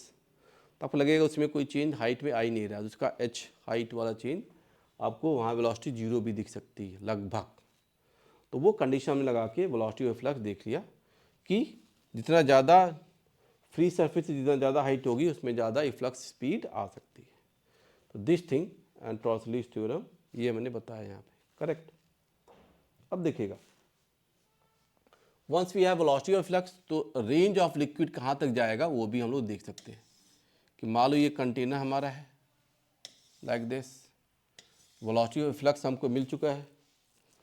तो आपको लगेगा उसमें कोई चेंज हाइट में आ ही नहीं रहा है, उसका h हाइट वाला चेंज आपको वहाँ वेलोसिटी 0 भी दिख सकती है लगभग। तो वो कंडीशन में लगा के वेलोसिटी ऑफ फ्लक्स देख लिया कि जितना ज़्यादा फ्री सरफेस से जितना ज़्यादा हाइट होगी उसमें ज़्यादा फ्लक्स स्पीड आ सकती है। तो this thing and Torricelli's theorem ये मैंने बताया यहाँ पे, करेक्ट। अब देखिएगा once we have velocity of flux तो रेंज ऑफ लिक्विड कहाँ तक जाएगा वो भी हम लोग देख सकते हैं। कि मान लो ये कंटेनर हमारा है like this, velocity of flux हमको मिल चुका है,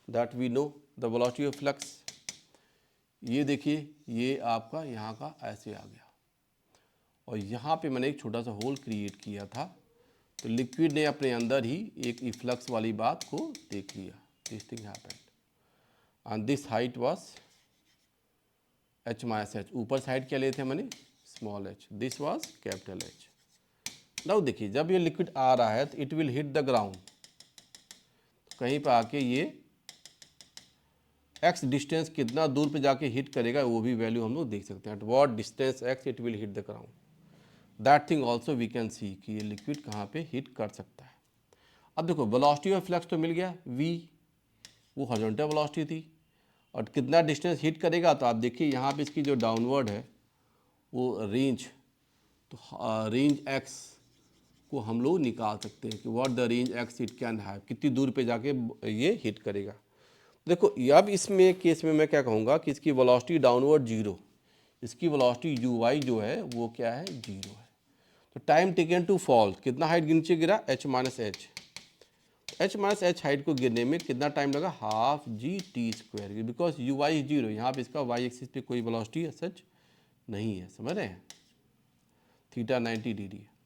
that we know the velocity of flux. ये देखिए ये आपका यहाँ का ऐसे आ गया और यहाँ पे मैंने एक छोटा सा होल क्रिएट किया था, तो लिक्विड ने अपने अंदर ही एक इफ्लक्स वाली बात को देख लिया। This thing happened and this height was h minus H. ऊपर साइड क्या लिए थे मैंने, small h, this was capital H। Now देखिए जब ये लिक्विड आ रहा है तो it will hit the ground, कहीं पे आके ये x डिस्टेंस कितना दूर पे जाके हिट करेगा वो भी वैल्यू हम लोग देख सकते हैं। At what distance x it will hit the ground, that thing also we can see कि ये लिक्विड कहाँ पे हिट कर सकता है। अब देखो वेलोसिटी ऑफ फ्लक्स तो मिल गया v, वो हॉरिजॉन्टल वेलोसिटी थी, और कितना डिस्टेंस हिट करेगा तो आप देखिए यहाँ पे इसकी जो डाउनवर्ड है वो रेंज, तो रेंज x को हम लोग निकाल सकते हैं कि what the range x it can have, कितनी दूर पे जाके ये हिट करेगा। देखो अब इसमें केस में मैं क्या कहूँगा कि इसकी वेलोसिटी डाउनवर्ड जीरो, इसकी वेलोसिटी uy जो है वो क्या है, जीरो है। तो टाइम टेकन टू फॉल, कितना हाइट नीचे गिरा, h minus H. h minus H height को गिरने में कितना टाइम लगा, half G T square, because uy is zero, यहाँ पे इसका y एक्सिस पे कोई वेलोसिटी सच नहीं है, समझ रहे हैं, थीटा 90 डिग्री है।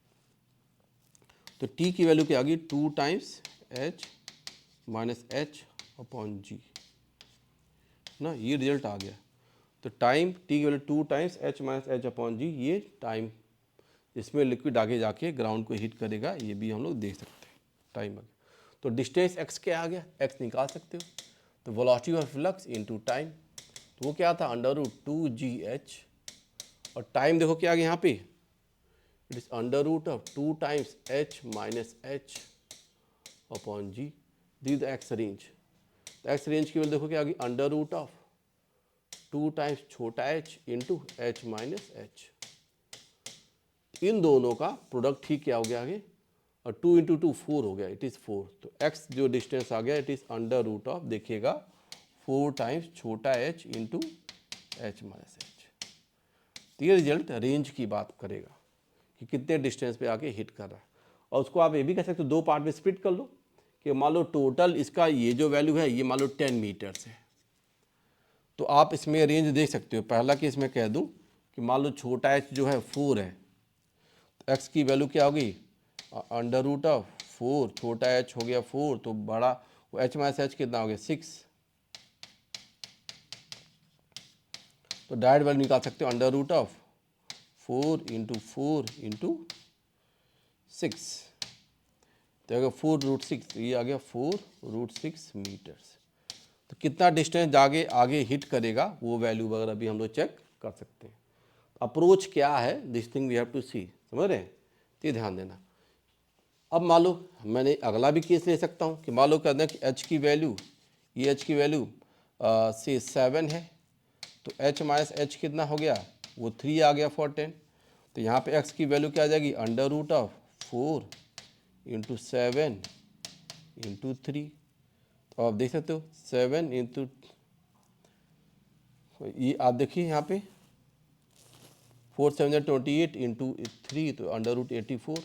तो t की वैल्यू क्या आ गई, 2 times h minus h upon g ना, ये रिजल्ट आ गया। तो टाइम t की वैल्यू 2 times h minus h upon g, ये टाइम इसमें लिक्विड आगे जाके ग्राउंड को हिट करेगा, ये भी हम लोग देख सकते हैं टाइम आगे। तो डिस्टेंस x क्या आ गया, x निकाल सकते हो, तो velocity of flux into time, तो वो क्या था, अंडर रूट 2gh, और टाइम देखो क्या आ गया यहाँ पे, it is under root of 2 times h minus h upon g, the the x range. तो एक्स रेंज की वैल्यू देखो क्या आ गई, अंडर रूट ऑफ 2 टाइम्स छोटा h into H minus h. इन दोनों का प्रोडक्ट ही क्या हो गया आगे, और 2 इंटू 2 4 हो गया, इट इज़ 4। तो x जो डिस्टेंस आ गया it is under root of, देखिएगा 4 टाइम्स छोटा h into H minus h. तो ये रिजल्ट रेंज की बात करेगा कि कितने डिस्टेंस पे आके हिट कर रहा है। और उसको आप ये भी कह सकते हो, दो पार्ट में स्प्लिट कर लो कि मान लो टोटल इसका ये जो वैल्यू है ये मान लो 10 मीटर्स है, तो आप इसमें रेंज देख सकते हो। पहला केस में कह दूं कि मान लो छोटा h जो है 4 है, तो x की वैल्यू क्या होगी, अंडर रूट ऑफ 4, छोटा h हो गया 4, तो बड़ा h माइनस एच कितना हो गया 6, तो डायरेक्ट वैल्यू निकाल सकते हो under root of 4 into 4 into 6, तो अगर 4 रूट 6, ये आ गया 4 रूट 6 मीटर्स। तो कितना डिस्टेंस आगे हिट करेगा वो वैल्यू वगैरह भी हम लोग चेक कर सकते हैं। अप्रोच क्या है, this thing we have to see, समझ रहे हैं, तो ध्यान देना। अब मान लो मैंने अगला भी केस ले सकता हूँ कि मान लो कहते हैं कि h की वैल्यू, ये h की वैल्यू से 7 है, तो h माइनस एच कितना हो गया, वो 3 आ गया फॉर 10। तो यहाँ पे x की वैल्यू क्या आ जाएगी, under root of 4 into 7 into 3। तो आप देख सकते हो 7 इंटू, ये आप देखिए यहाँ पे 4 7 28 इंटू 3, तो अंडर रूट 84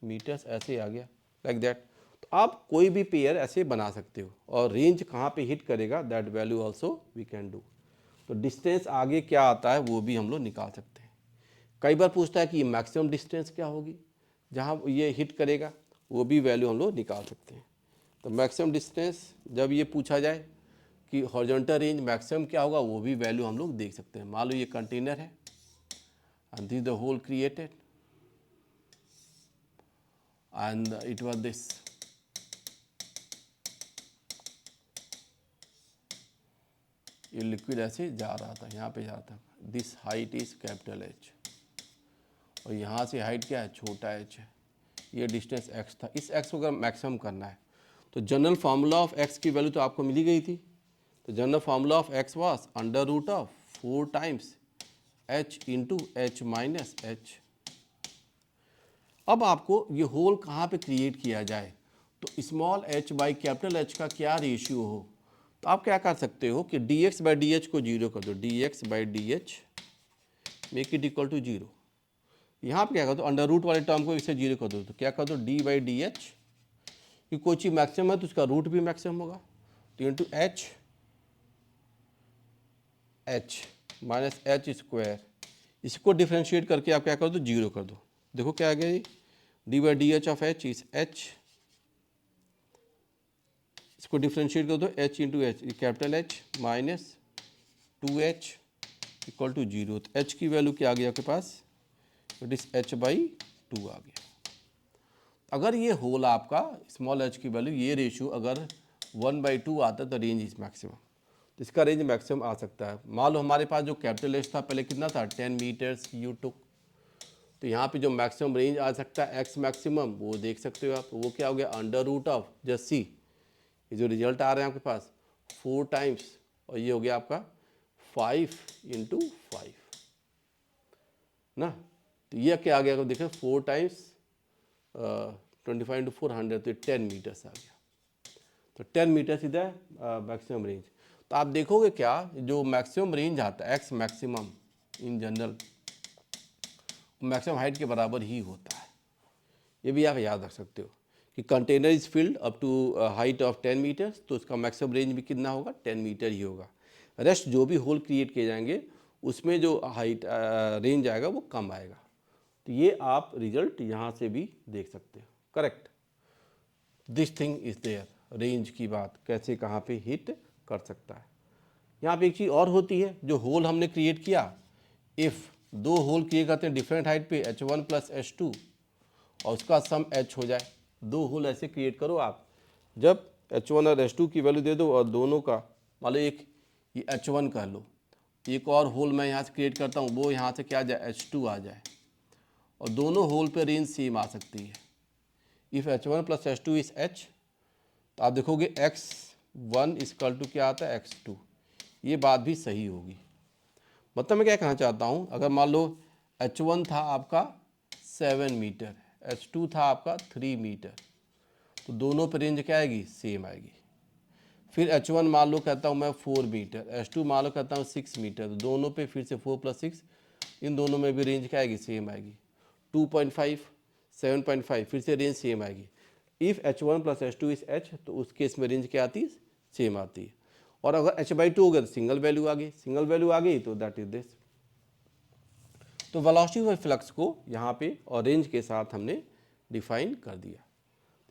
मीटर्स ऐसे आ गया, लाइक दैट। तो आप कोई भी पेयर ऐसे बना सकते हो, और रेंज कहाँ पे हिट करेगा that value also we can do. तो डिस्टेंस आगे क्या आता है वो भी हम लोग निकाल सकते हैं। कई बार पूछता है कि मैक्सिमम डिस्टेंस क्या होगी जहाँ ये हिट करेगा, वो भी वैल्यू हम लोग निकाल सकते हैं। तो मैक्सिमम डिस्टेंस जब ये पूछा जाए कि हॉरिजॉन्टल रेंज मैक्सिमम क्या होगा, वो भी वैल्यू हम लोग देख सकते हैं। मान लो ये कंटेनर है and this the hole created and it was this, ये लिक्विड ऐसे जा रहा था, यहाँ पे जा रहा था, this height is capital H, और यहाँ से हाइट क्या है, छोटा h है, ये डिस्टेंस x था। इस x को अगर मैक्सिमम करना है तो जनरल फार्मूला ऑफ x की वैल्यू तो आपको मिली गई थी, तो general formula of x was under root of 4 times h into H minus h. अब आपको ये होल कहाँ पे क्रिएट किया जाए, तो small h by capital H का क्या रेशियो हो, तो आप क्या कर सकते हो कि dx बाई डी एच को जीरो कर दो, dx by d h make it equal to zero. यहाँ पे क्या कर दो, अंडर रूट वाले टर्म को इसे जीरो कर दो, तो क्या कर दो, d बाई डी एच कि कोई चीज़ मैक्सिमम है तो उसका रूट भी मैक्सिमम होगा। तो into H minus H square, इसको डिफ्रेंशिएट करके आप क्या कर दो, जीरो कर दो। देखो क्या आ गया ये, d by d h of h is h, इसको डिफ्रेंशिएट कर दो h into h, capital H minus 2h equal to zero. तो एच की वैल्यू क्या आ गया आपके पास, इट इज एच बाई 2 आ गया। अगर ये होल आपका स्मॉल एच की वैल्यू, ये रेशियो अगर 1/2 आता तो रेंज इज मैक्सिमम, तो इसका रेंज मैक्सिमम आ सकता है। मान लो हमारे पास जो कैपिटल एच था पहले कितना था, 10 मीटर्स यू टुक, तो यहाँ पे जो मैक्सिमम रेंज आ सकता है एक्स मैक्सिमम, वो देख सकते हो आप, वो क्या हो गया, under root of just see, ये जो रिजल्ट आ रहे हैं आपके पास 4 टाइम्स, और ये हो गया आपका 5 इंटू 5 ना। तो ये क्या आ गया, देखो 4 टाइम्स 25 इंटू 400, तो 10 मीटर्स आ गया। तो 10 metres is the maximum range. तो आप देखोगे क्या, जो मैक्सिमम रेंज आता है x maximum in general, maximum height के बराबर ही होता है। ये भी आप याद रख सकते हो कि container is filled up to height of 10 metres, तो उसका मैक्सिमम रेंज भी कितना होगा, 10 मीटर ही होगा। रेस्ट जो भी होल क्रिएट किए जाएंगे उसमें जो हाइट रेंज आएगा वो कम आएगा। तो ये आप रिजल्ट यहाँ से भी देख सकते हो। Correct, this thing is there, range की बात कैसे कहाँ पे हिट कर सकता है। यहाँ पे एक चीज़ और होती है, जो होल हमने क्रिएट किया, इफ़ दो होल क्रिएट करते हैं डिफरेंट हाइट पे h1 प्लस h2 और उसका सम h हो जाए, दो होल ऐसे क्रिएट करो आप, जब h1 और h2 की वैल्यू दे दो और दोनों का मान लो एक ये h1 कह लो, एक और होल मैं यहाँ से क्रिएट करता हूँ, वो यहाँ से क्या आ जाए h2 आ जाए, और दोनों होल पे रेंज सेम आ सकती है। If h1 plus h2 is h, तो आप देखोगे x1 इक्वल टू क्या आता है x2, ये बात भी सही होगी। मतलब मैं क्या कहना चाहता हूँ, अगर मान लो h1 था आपका 7 मीटर, h2 था आपका 3 मीटर, तो दोनों पे रेंज क्या आएगी, सेम आएगी। फिर h1 मान लो कहता हूँ मैं 4 मीटर, h2 मान लो कहता हूँ 6 मीटर, तो दोनों पे फिर से 4 + 6, इन दोनों में भी रेंज क्या आएगी, सेम आएगी। 2.5 7.5 फिर से रेंज सेम आएगी। If h1 plus h2 is h, तो उस केस में रेंज क्या आती है, सेम आती है। और अगर h/2 हो गया तो सिंगल वैल्यू आ गई, सिंगल वैल्यू आ गई तो दैट इज दिस। तो वेलोसिटी ऑफ फ्लक्स को यहाँ पे और रेंज के साथ हमने डिफाइन कर दिया।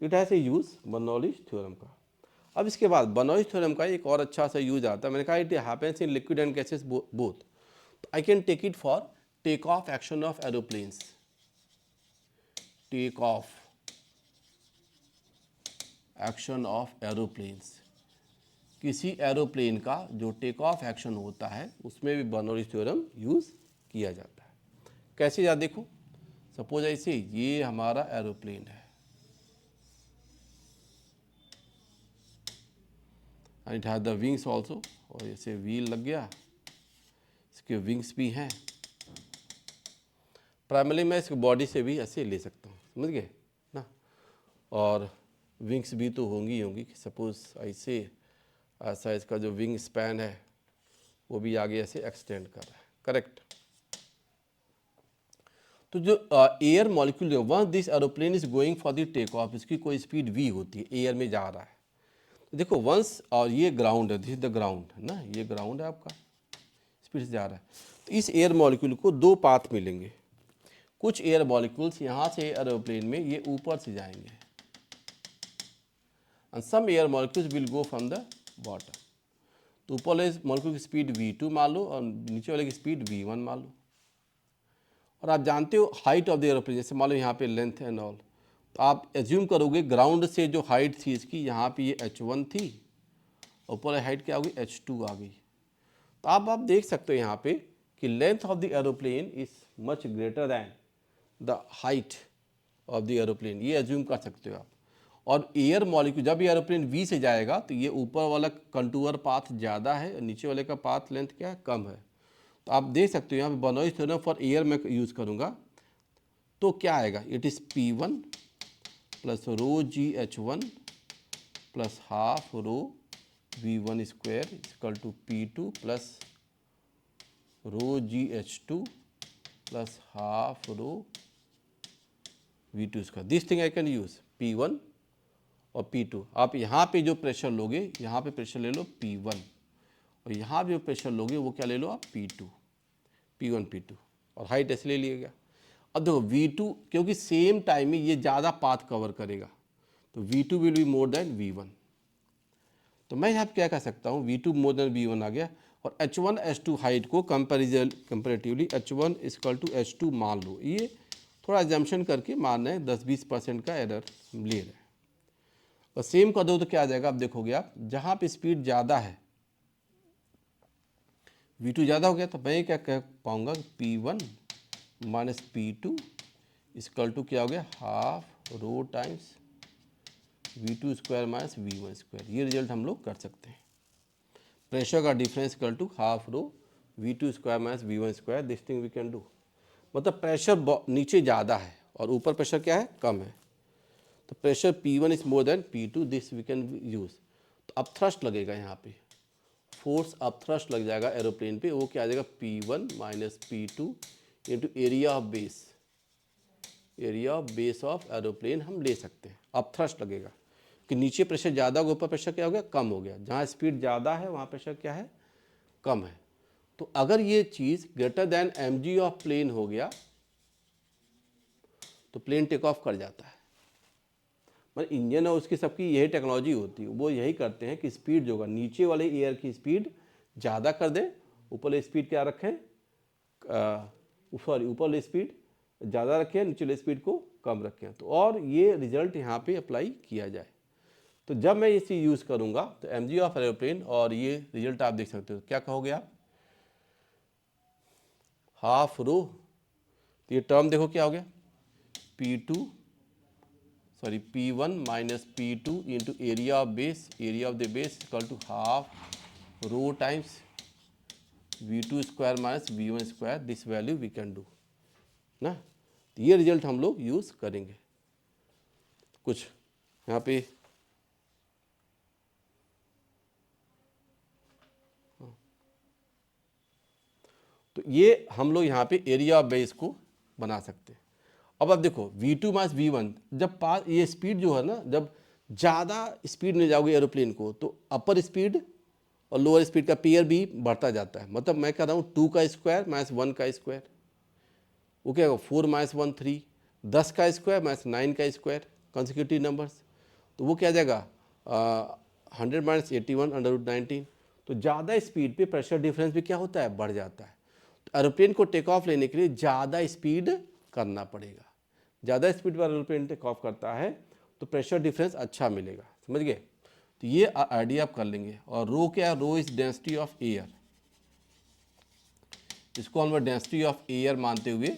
It has a use Bernoulli's theorem का। अब इसके बाद बर्नौलीज थ्योरम का एक और अच्छा सा यूज आता है, मैंने कहा it happens in liquid and gases both. I can take it for take off action of aeroplanes, take off action of aeroplanes, किसी एरोप्लेन का जो टेक ऑफ एक्शन होता है उसमें भी बर्नौलीज थ्योरम यूज़ किया जाता है। कैसे याद देखो, सपोज ऐसे ये हमारा एरोप्लेन है and it has the wings also, और ऐसे व्हील लग गया, इसके विंग्स भी हैं। प्राइमरी मैं इसको बॉडी से भी ऐसे ले सकता हूँ, समझ गए ना। और विंग्स भी तो होंगी होंगी, सपोज ऐसे ऐसा इसका जो विंग स्पैन है वो भी आगे ऐसे एक्सटेंड कर रहा है। करेक्ट। तो जो एयर मॉलिक्यूल जो once this aeroplane is going for the take off, इसकी कोई स्पीड v होती है, एयर में जा रहा है। तो देखो वंस, और ये ग्राउंड है, दिस इज द ग्राउंड है ना, ये ग्राउंड है आपका, स्पीड से जा रहा है। तो इस एयर मॉलिक्यूल को दो पाथ मिलेंगे, कुछ एयर मॉलिक्यूल्स यहाँ से एरोप्लेन में ये ऊपर से जाएंगे and some air molecules will go from the bottom. तो ऊपर वाले मॉलिक्यूल की स्पीड v2 मान लो और नीचे वाले की स्पीड v1 मान लो। और आप जानते हो हाइट ऑफ द एरोप्लेन, जैसे मान लो यहाँ पे लेंथ एंड ऑल, तो आप एज्यूम करोगे ग्राउंड से जो हाइट थी इसकी, यहाँ पे ये h1 थी, ऊपर हाइट क्या होगी, h2 आ गई। तो आप देख सकते हो यहाँ पे कि length of the aeroplane is much greater than the height of the aeroplane, ये एज्यूम कर सकते हो आप। और एयर मॉलिक्यूल जब ये एरोप्लेन v से जाएगा तो ये ऊपर वाला कंटूर पाथ ज़्यादा है और नीचे वाले का पाथ लेंथ क्या है, कम है। तो आप देख सकते हो यहाँ पे बर्नौलीज थ्योरम फॉर एयर में यूज़ करूँगा, तो क्या आएगा, it is P1 plus rho GH1 plus half rho V1 square equal to P2 plus rho GH2 plus half rho V2 square. This thing I can use P1 और P2। आप यहाँ पे जो प्रेशर लोगे, यहाँ पे प्रेशर ले लो P1 और यहाँ पे जो प्रेशर लोगे वो क्या ले लो आप P2, P1 P2 और हाइट ऐसे ले लिया गया। अब देखो V2 क्योंकि सेम टाइम में ये ज़्यादा पाथ कवर करेगा तो V2 will be more than V1। तो मैं यहाँ पे क्या कह सकता हूँ, V2 मोर देन V1 आ गया और H1 H2 हाइट को comparatively H1 equal to H2 मान लो। ये थोड़ा एग्जाम्पशन करके मान रहे हैं, 10-20% का एरर ले रहे हैं। और सेम कर दो तो क्या आ जाएगा, आप देखोगे आप जहाँ पे स्पीड ज़्यादा है V2 ज़्यादा हो गया तो मैं क्या कह पाऊँगा, P1 minus P2 equal to क्या हो गया, half rho times V2 square minus V1 square. ये रिजल्ट हम लोग कर सकते हैं। प्रेशर का difference equal to half rho V2 square minus V1 square, this thing we can do. मतलब प्रेशर नीचे ज़्यादा है और ऊपर प्रेशर क्या है, कम है, तो pressure P1 is more than P2, this we can use. तो अब थ्रस्ट लगेगा, यहाँ पे फोर्स अब थ्रस्ट लग जाएगा एरोप्लेन पे, वो क्या आ जाएगा P1 minus P2 into area of base, area of base of aeroplane हम ले सकते हैं। अब थ्रस्ट लगेगा कि नीचे प्रेशर ज़्यादा होगा, ऊपर प्रेशर क्या हो गया, कम हो गया। जहाँ स्पीड ज़्यादा है वहाँ प्रेशर क्या है, कम है। तो अगर ये चीज़ greater than mg of plane हो गया तो प्लेन टेक ऑफ कर जाता है। मतलब इंजन और उसकी सबकी यही टेक्नोलॉजी होती है, वो यही करते हैं कि स्पीड जो होगा नीचे वाले एयर की स्पीड ज़्यादा कर दें, ऊपर वाली स्पीड क्या रखें, ऊपर वाली स्पीड ज़्यादा रखें, नीचे वाली स्पीड को कम रखें। तो और ये रिजल्ट यहाँ पे अप्लाई किया जाए। तो जब मैं इसे यूज़ करूँगा तो mg ऑफ एरोप्लेन, और ये रिजल्ट आप देख सकते हो, क्या कहोगे आप, हाफ रो, तो ये टर्म देखो क्या हो गया, P1 minus P2 into area of base, area of the base equal to half rho times V2 square minus V1 square, this value we can do ना। तो ये रिजल्ट हम लोग यूज़ करेंगे। कुछ यहाँ पे तो ये हम लोग यहाँ पे एरिया ऑफ बेस को बना सकते हैं। अब आप देखो V2 माइनस V1, जब पास ये स्पीड जो है ना, जब ज़्यादा स्पीड में जाओगे एरोप्लेन को तो अपर स्पीड और लोअर स्पीड का पेयर भी बढ़ता जाता है। मतलब मैं कह रहा हूँ 2 का स्क्वायर माइनस 1 का स्क्वायर, वो क्या होगा 4 माइनस 1 3, 10 का स्क्वायर माइनस 9 का स्क्वायर, कंसेक्यूटिव नंबर्स, तो वो क्या आ जाएगा 100 माइनस 81 √19। तो ज़्यादा स्पीड पे प्रेशर डिफरेंस भी क्या होता है, बढ़ जाता है। तो एरोप्लेन को टेक ऑफ लेने के लिए ज़्यादा स्पीड करना पड़ेगा। ज़्यादा स्पीड पर एरोप्लेन टेक ऑफ करता है तो प्रेशर डिफरेंस अच्छा मिलेगा, समझ गए। तो ये आइडिया आप कर लेंगे। और रो क्या है, रो इज डेंसिटी ऑफ एयर, इसको हम डेंसिटी ऑफ एयर मानते हुए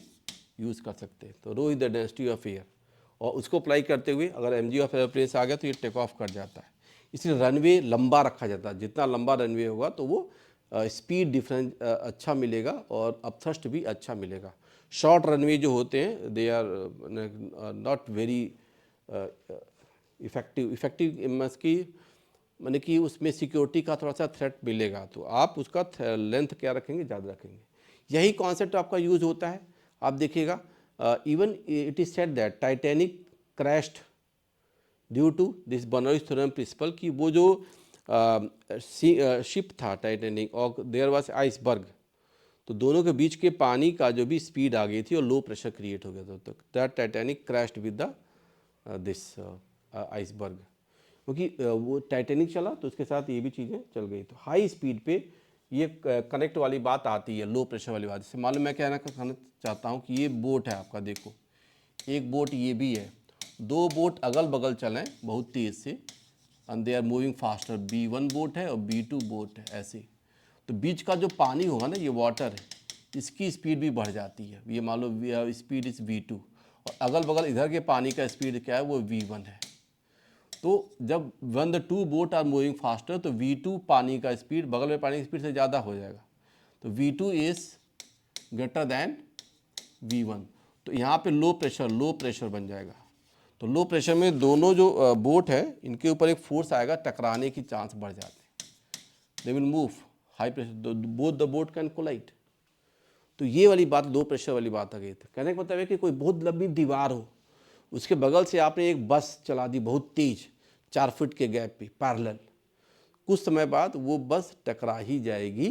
यूज़ कर सकते हैं। तो rho is the density of air, और उसको अप्लाई करते हुए अगर mg ऑफ एयरप्लेन से आ गया तो ये टेक ऑफ कर जाता है। इसलिए रनवे लंबा रखा जाता है, जितना लंबा रनवे होगा तो वो स्पीड डिफरेंस अच्छा मिलेगा और अपथ्रस्ट भी अच्छा मिलेगा। शॉर्ट रनवे जो होते हैं they are not very effective मस की, माने कि उसमें सिक्योरिटी का थोड़ा सा थ्रेट मिलेगा, तो आप उसका लेंथ क्या रखेंगे, ज़्यादा रखेंगे। यही कॉन्सेप्ट आपका यूज़ होता है। आप देखिएगा even it is said that Titanic crashed due to this Bernoulli's theorem principle, कि वो जो शिप था टाइटैनिक और देयर वाज आइसबर्ग, तो दोनों के बीच के पानी का जो भी स्पीड आ गई थी और लो प्रेशर क्रिएट हो गया था, तो that Titanic crashed with the this iceberg, क्योंकि वो टाइटैनिक चला तो उसके साथ ये भी चीज़ें चल गई। तो हाई स्पीड पे ये कनेक्ट वाली बात आती है, लो प्रेशर वाली बात। जैसे मालूम मैं कहना चाहता हूँ कि ये बोट है आपका, देखो एक बोट ये भी है, दो बोट अगल बगल चलें बहुत तेज़ से and they are moving faster, B1 boat है और B2 बोट है ऐसे, तो बीच का जो पानी होगा ना, ये वाटर है, इसकी स्पीड भी बढ़ जाती है। ये मान लो स्पीड इज़ V2 और अगल बगल इधर के पानी का स्पीड क्या है, वो V1 है। तो जब when the two boat are moving faster तो V2 पानी का स्पीड बगल में पानी की स्पीड से ज़्यादा हो जाएगा, तो V2 is greater than V1। तो यहाँ पे लो प्रेशर बन जाएगा। तो लो प्रेशर में दोनों जो बोट है इनके ऊपर एक फोर्स आएगा, टकराने की चांस बढ़ जाते हैं, they will move high pressure, both the boat can collide. तो ये वाली बात लो प्रेशर वाली बात आ गई थी। कहने का मतलब है कि कोई बहुत लंबी दीवार हो, उसके बगल से आपने एक बस चला दी बहुत तेज, 4 फीट के गैप पे पैरेलल, कुछ समय बाद वो बस टकरा ही जाएगी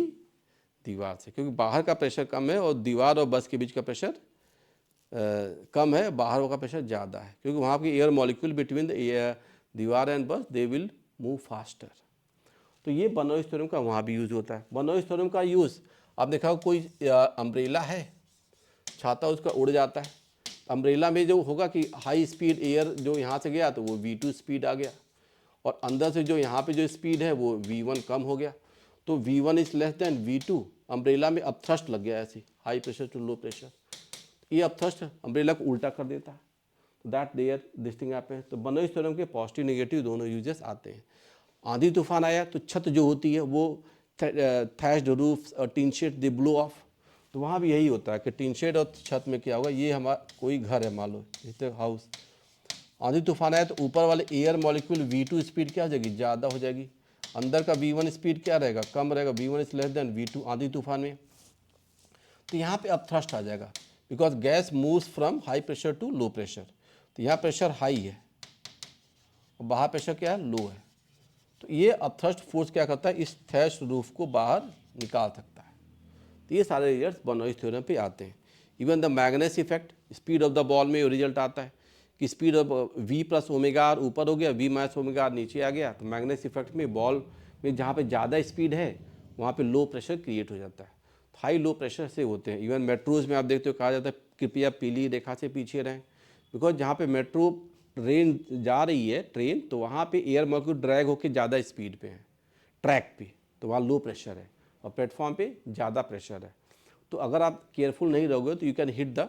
दीवार से, क्योंकि बाहर का प्रेशर कम है और दीवार और बस के बीच का प्रेशर कम है, बाहर का प्रेशर ज़्यादा है, क्योंकि वहाँ की एयर मॉलिक्यूल बिटवीन द दीवार एंड बस दे विल मूव फास्टर। तो ये बर्नौलीज थ्योरम का वहाँ भी यूज़ होता है। बर्नौलीज थ्योरम का यूज़ आप देखा हो, कोई अम्ब्रेला है, छाता उसका उड़ जाता है, अम्ब्रेला में जो होगा कि हाई स्पीड एयर जो यहाँ से गया तो वो V2 स्पीड आ गया, और अंदर से जो यहाँ पे जो स्पीड है वो V1 कम हो गया, तो V1 is less than V2। Umbrella में अपथ्रस्ट लग गया, ऐसी high pressure to low pressure, ये अपथ्रस्ट अम्ब्रेला को उल्टा कर देता है, that there this thing happens. तो बर्नौलीज थ्योरम के पॉजिटिव नेगेटिव दोनों यूजेस आते हैं। आंधी तूफान आया तो छत जो होती है वो थैश्ड रूफ और tin shed they blow of, तो वहाँ भी यही होता है कि टीन शेड और छत में क्या होगा, ये हमारा कोई घर है मान लो, जैसे हाउस, आंधी तूफान आया तो ऊपर वाले एयर मॉलिक्यूल V2 स्पीड क्या हो जाएगी, ज़्यादा हो जाएगी, अंदर का V1 स्पीड क्या रहेगा, कम रहेगा, V1 is less than V2 आंधी तूफान में। तो यहाँ पे अब थ्रस्ट आ जाएगा, because gas moves from high pressure to low pressure, तो यहाँ प्रेशर हाई है और बाहर प्रेशर क्या है, लो है, तो ये अपथ्रस्ट फोर्स क्या करता है, इस थैश रूफ को बाहर निकाल सकता है। तो ये सारे रिजल्ट बर्नौलीज थ्योरम पे आते हैं। Even the Magnus effect, speed of the ball में रिजल्ट आता है कि speed of V plus omega r ऊपर हो गया, V माइनस ओमेगा आर नीचे आ गया, तो मैग्नेस इफेक्ट में बॉल में जहाँ पे ज़्यादा स्पीड है वहाँ पे लो प्रेशर क्रिएट हो जाता है, हाई लो प्रेशर से होते हैं। इवन मेट्रोज में आप देखते हो कहा जाता है कृपया पीली रेखा से पीछे रहें, बिकॉज जहाँ पे मेट्रो ट्रेन जा रही है ट्रेन, तो वहाँ पे एयर मॉलिक्यूल ड्रैग होकर ज़्यादा स्पीड पे है ट्रैक पे, तो वहाँ लो प्रेशर है, और प्लेटफॉर्म पे ज़्यादा प्रेशर है। तो अगर आप केयरफुल नहीं रहोगे तो you can hit the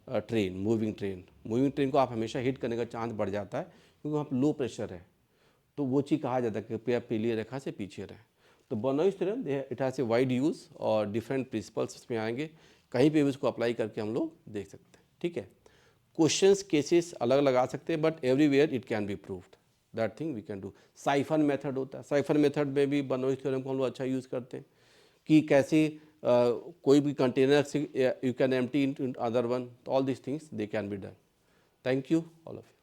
train, moving train को आप हमेशा हिट करने का चांस बढ़ जाता है, क्योंकि वहाँ पर लो प्रेशर है, तो वो चीज़ कहा जाता है कि कृपया पीली रेखा से पीछे रहें। तो Bernoulli's theorem it has a wide use और डिफरेंट प्रिंसिपल्स इसमें आएंगे, कहीं पे भी इसको अप्लाई करके हम लोग देख सकते हैं, ठीक है। क्वेश्चंस केसेस अलग लगा सकते हैं, but everywhere it can be proved, that thing we can do. Siphon method होता है, साइफन मेथड में भी बर्नौलीज थ्योरम को हम लोग अच्छा यूज़ करते हैं कि कैसे कोई भी कंटेनर से you can empty in other one, all this things they can be done. Thank you all of you.